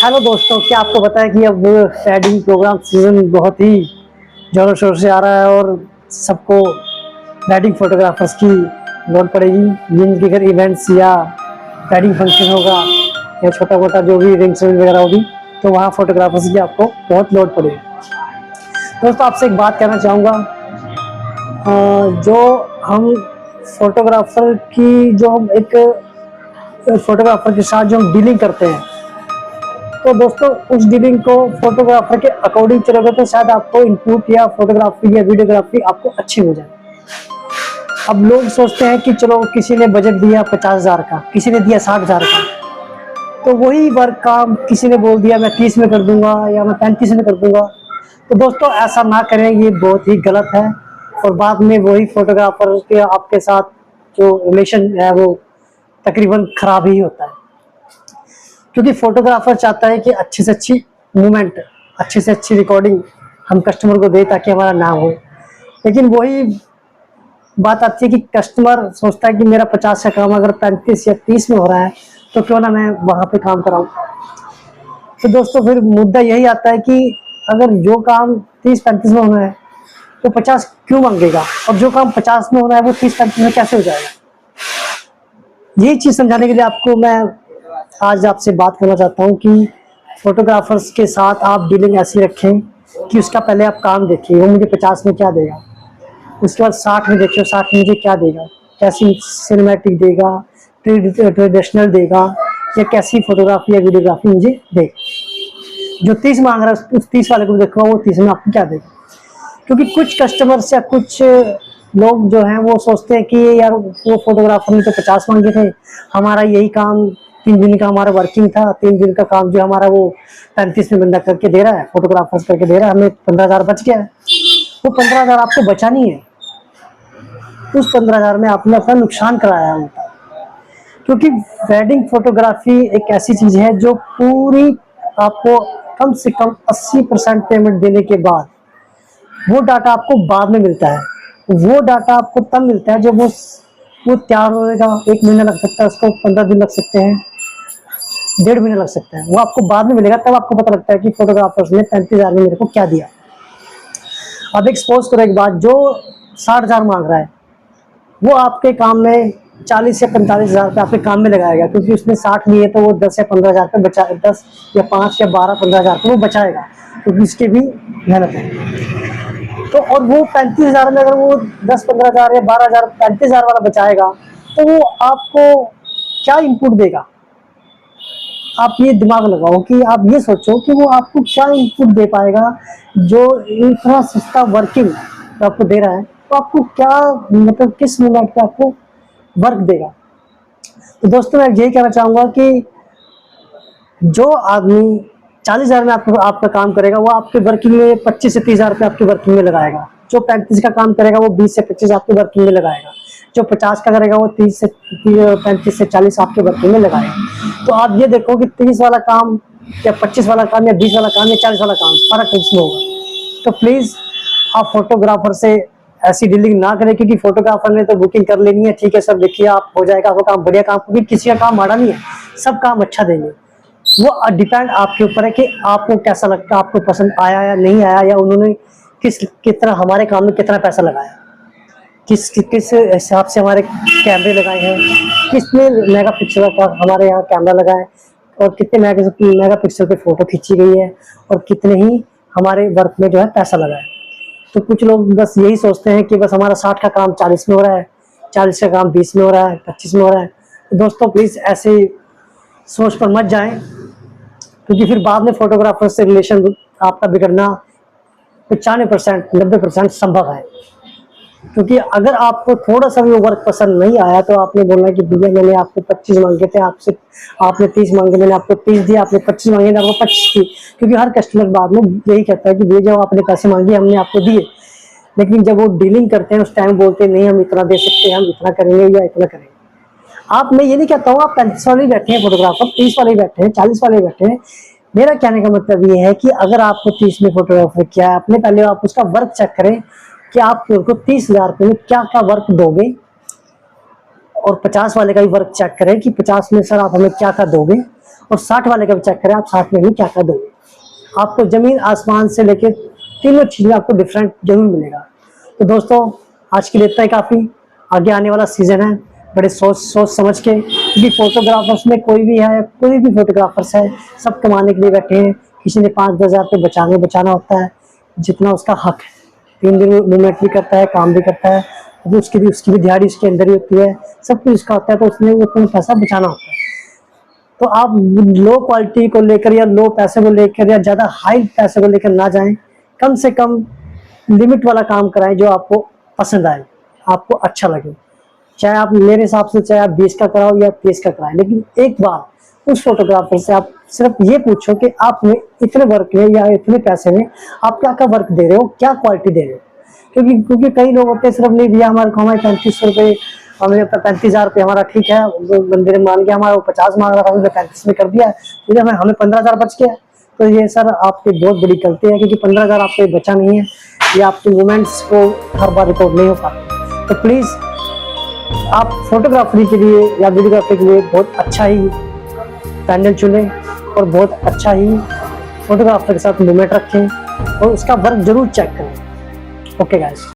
Hello दोस्तों, क्या आपको पता है कि अब वेडिंग प्रोग्राम सीजन बहुत ही जोरों शोर से आ रहा है और सबको वेडिंग फोटोग्राफर्स की लोड पड़ेगी। जिनके घर इवेंट्स या वेडिंग फंक्शन होगा या छोटा मोटा जो भी रिंग सेरेमनी वगैरह होगी, तो वहाँ फोटोग्राफर्स की आपको बहुत लोड पड़ेगी। दोस्तों, आपसे एक बात कहना चाहूँगा। जो हम फोटोग्राफर की जो हम एक फोटोग्राफर के साथ जो हम डीलिंग करते हैं, तो दोस्तों उस डीलिंग को फोटोग्राफर के अकॉर्डिंग चलोगे तो शायद आपको इनपुट या फोटोग्राफी या वीडियोग्राफी आपको अच्छी हो जाए। अब लोग सोचते हैं कि चलो किसी ने बजट दिया 50,000 का, किसी ने दिया 60,000 का, तो वही वर्क काम किसी ने बोल दिया मैं 30 में कर दूंगा या मैं 35 में कर दूंगा। तो दोस्तों ऐसा ना करें, ये बहुत ही गलत है और बाद में वही फोटोग्राफर के आपके साथ जो रिलेशन है वो तकरीबन खराब ही होता है। क्योंकि फोटोग्राफर चाहता है कि अच्छी से अच्छी मूवमेंट, अच्छी से अच्छी रिकॉर्डिंग हम कस्टमर को दे ताकि हमारा नाम हो। लेकिन वही बात आती है कि कस्टमर सोचता है कि मेरा 50 का काम अगर 35 या 30 में हो रहा है तो क्यों ना मैं वहाँ पे काम कराऊँ। तो दोस्तों फिर मुद्दा यही आता है कि अगर जो काम 30-35 में होना है तो 50 क्यों मांगेगा, और जो काम 50 में होना है वो 30-35 में कैसे हो जाएगा। यही चीज़ समझाने के लिए आपको मैं आज आपसे बात करना चाहता हूँ कि फोटोग्राफर्स के साथ आप डीलिंग ऐसी रखें कि उसका पहले आप काम देखिए, वो मुझे 50 में क्या देगा, उसके बाद 60 में देखिए 60 में मुझे क्या देगा, कैसी सिनेमैटिक देगा, ट्रेडिशनल देगा या कैसी फोटोग्राफी या वीडियोग्राफी मुझे देगा। जो 30 मांग रहा है उस 30 वाले को देखो वो 30 में आपको क्या देगा। क्योंकि कुछ कस्टमर्स या कुछ लोग जो हैं वो सोचते हैं कि यार वो फोटोग्राफर ने तो 50 मांगे थे, हमारा यही काम 3 दिन का हमारा वर्किंग था, 3 दिन का काम जो हमारा वो 35 में बंदा करके दे रहा है, फोटोग्राफर्स करके दे रहा है, हमें 15,000 बच गया है। वो 15,000 आपको बचा नहीं है, उस 15,000 में आपने अपना नुकसान कराया होता। क्योंकि वेडिंग फोटोग्राफी एक ऐसी चीज है जो पूरी आपको कम से कम 80% पेमेंट देने के बाद वो डाटा आपको बाद में मिलता है। वो डाटा आपको तब मिलता है जब वो तैयार होएगा। 1 महीना लग सकता है उसको, 15 दिन लग सकते हैं, 1.5 महीना लग सकता है। वो आपको बाद में मिलेगा, तब आपको पता लगता है कि फोटोग्राफर्स ने 35,000 में मेरे को क्या दिया। अब एक्सपोज करो एक बात, जो 60,000 मांग रहा है वो आपके काम में 40 या 45,000 रुपये आपके काम में लगाएगा, क्योंकि उसने 60 लिए तो वो 10 या 15,000 रुपये बचा, 10 या 5 या 12-15,000 रुपये वो बचाएगा, क्योंकि उसकी भी मेहनत है। तो और वो 35,000 में अगर वो 10-15,000 या 12,000 35,000 वाला बचाएगा तो वो आपको क्या इनपुट देगा। आप ये दिमाग लगाओ कि आप ये सोचो कि वो आपको क्या इनपुट दे पाएगा। जो इतना सस्ता वर्किंग आपको दे रहा है तो आपको क्या, मतलब किस मोमेंट पे आपको वर्क देगा। तो दोस्तों मैं यही कहना चाहूँगा कि जो आदमी 40,000 में आपका काम करेगा वो आपके वर्किंग में 25 से 30,000 रुपये आपके वर्किंग में लगाएगा। जो 35 का काम करेगा वो 20 से 25 आपके वर्किंग में लगाएगा। जो 50 का करेगा वो 35 से 40 आपके वर्किंग में लगाएगा। तो आप ये देखो कि 30 वाला काम या 25 वाला काम या 20 वाला काम या 40 वाला काम, फर्क इसमें होगा। तो प्लीज़ आप फोटोग्राफर से ऐसी डीलिंग ना करें, क्योंकि फोटोग्राफर ने तो बुकिंग कर लेनी है, ठीक है सर देखिए आप हो जाएगा आपका काम, बढ़िया काम, क्योंकि किसी का काम माड़ा नहीं है, सब काम अच्छा देंगे। वो डिपेंड आपके ऊपर है कि आपको कैसा लगता है, आपको पसंद आया या नहीं आया, या उन्होंने कितना हमारे काम में कितना पैसा लगाया, किस हिसाब से हमारे कैमरे लगाए हैं, कितने मेगापिक्सल का हमारे यहाँ कैमरा लगा है, और कितने मेगापिक्सल पे फोटो खींची गई है, और कितने ही हमारे वर्क में जो है पैसा लगा है। तो कुछ लोग बस यही सोचते हैं कि बस हमारा 60 का काम 40 में हो रहा है, 40 का काम 20 में हो रहा है, 25 में हो रहा है। तो दोस्तों प्लीज़ ऐसे सोच पर मत जाएं, क्योंकि फिर बाद में फोटोग्राफर से रिलेशन आपका बिगड़ना 95% 90% संभव है। क्योंकि अगर आपको थोड़ा सा भी वर्क पसंद नहीं आया तो आपने बोलना कि भैया मैंने आपको 25 मांगे थे, आपसे आपने 30 मांगे, मैंने आपको 30 दिया, आपने 25 मांगे, आपको 25 दी। क्योंकि हर कस्टमर बाद में यही कहता है कि भैया जब आपने पैसे मांगे हमने आपको दिए, लेकिन जब वो डीलिंग करते हैं उस टाइम बोलते हैं नहीं हम इतना दे सकते हैं, हम इतना करेंगे या इतना करेंगे। आप, मैं ये नहीं कहता हूँ आप 35 वाले बैठे हैं फोटोग्राफर, 30 वाले बैठे हैं, 40 वाले बैठे हैं। मेरा कहने का मतलब ये है कि अगर आपको 30 में फोटोग्राफर किया है, अपने पहले आप उसका वर्क चेक करें कि आप उनको 30,000 रुपये में क्या क्या वर्क दोगे, और 50 वाले का भी वर्क चेक करें कि 50 में सर आप हमें क्या क्या दोगे, और 60 वाले का भी चेक करें आप, 60 में भी क्या क्या दोगे। आपको जमीन आसमान से लेके तीनों चीजें आपको डिफरेंट जरूर मिलेगा। तो दोस्तों आज के लिए इतना ही काफी। आगे आने वाला सीजन है, बड़े सोच समझ के, क्योंकि फोटोग्राफर्स में कोई भी फोटोग्राफर्स है, सब कमाने के लिए बैठे हैं। किसी ने 5-10 हज़ार रुपये बचाना होता है, जितना उसका हक है। 3 दिन मूवमेंट भी करता है, काम भी करता है, तो उसकी भी दिहाड़ी उसके अंदर ही होती है, सब कुछ उसका होता है, तो उसने वो अपना पैसा बचाना होता है। तो आप लो क्वालिटी को लेकर या लो पैसे को लेकर या ज़्यादा हाई पैसे को लेकर ना जाएं, कम से कम लिमिट वाला काम कराएं जो आपको पसंद आए, आपको अच्छा लगे। चाहे आप मेरे हिसाब से चाहे आप 20 का कराओ या 30 का कराएं, लेकिन एक बार उस फोटोग्राफर से आप सिर्फ ये पूछो कि आप में इतने वर्क में या इतने पैसे में आप क्या क्या वर्क दे रहे हो, क्या क्वालिटी दे रहे हो। क्योंकि कई लोग होते हैं सिर्फ नहीं भैया हमारे को, हमारे 3500 रुपये, हमें 35,000 रुपये हमारा ठीक है, बंदे ने मान गया हमारा, वो 50 मांग रहा था, हमने 35 में कर दिया, फिर हमें 15,000 बच गया। तो ये सर आपकी बहुत बड़ी गलती है, क्योंकि 15,000 आपको बचा नहीं है, ये आपके मूवमेंट्स को हर बार रिकॉर्ड नहीं हो पाते। तो प्लीज़ आप फोटोग्राफरी के लिए या वीडियोग्राफी के लिए बहुत अच्छा ही पैनल चुनें और बहुत अच्छा ही फोटोग्राफर के साथ मूवमेंट रखें और उसका वर्क जरूर चेक करें। Okay guys.